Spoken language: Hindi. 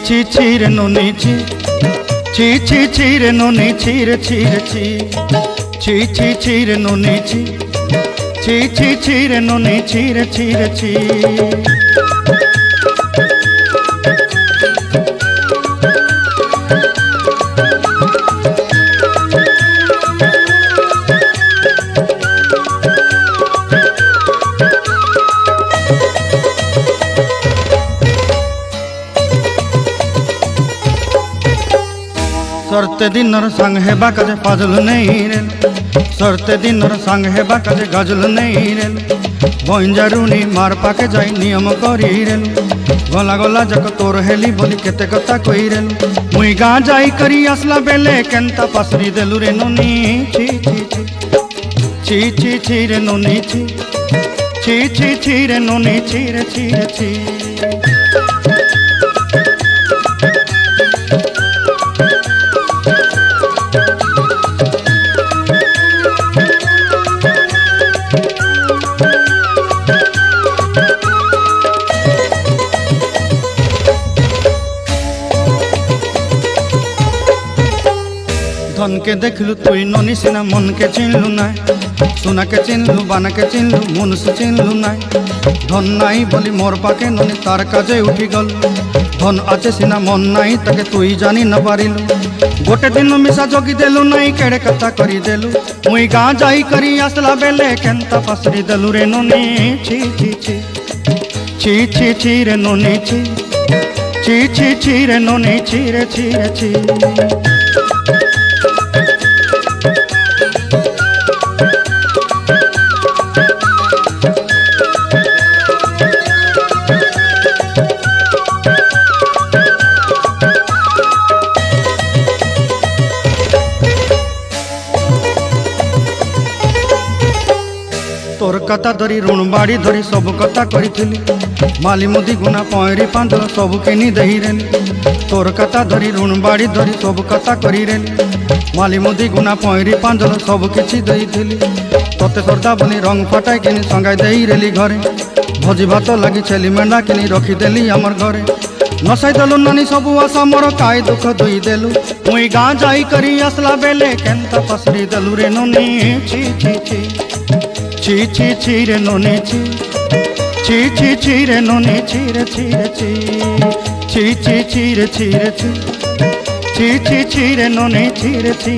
ची ची रे नोनी ची ची रे नोनी ची रे ची रे ची रे नोनी ची ची रे नोनी ची रे ची सरते दिनर संग हेबा काजे पाजल नहीं रेल सरते दिनर संग हेबा काजे गजल नहीं रेल बंजारुनी मार पाके जाई नियम करी रेल गला गला जक तोर हेली बोली केते कथा कई रेल मुई गाँ जाई करी आसला बेले केंता पासरी देलु रे नोनी ची ची रे नोनी ची रे नोनी ची ची धन के देखलु तुई नोनी सिना मन के चिन्हलु नाय सोना के चिन्हलु बाना के चिन्हलु मन से चिन्हलु नाय धन नाई बोली मोर पाके नोनी तार काजे उठी गल धन आचे सिना मन नाई ताके तुई जानी न पारिलु गोटे दिन मिसा जोगी देलु नाई केड़े कथा करी देलु मुई गाँ जाई करी आसला बेले केंता पासरी देलु रे नोनी ची रे नोनी ची रे नोनी ची ची तोर कथा धरी ऋण बाड़ी धरी सब कथा करी माली मुदी गुना पहरी पांदल सब किनी दही रेली तोर कथा धरी ऋण बाड़ी धरी सब कथा करी रेली माली मुदी गुना पहरी पांदल सब किछि दही थिली तोते सरदा बनी रंग फटाई किनी संगाई दही रेली घरे भोजी भात लगी छेली मेंढा किनी रखी देली हमर घरे नसाई देलु नानी सबु आशा मोर काई दुख दुई देलु मुई गाँ जाई करी आसला बेले केंता पसरी देलु रे नोनी ची रे नोनी ची रे नोनी ची रे ची रे नोनी ची ची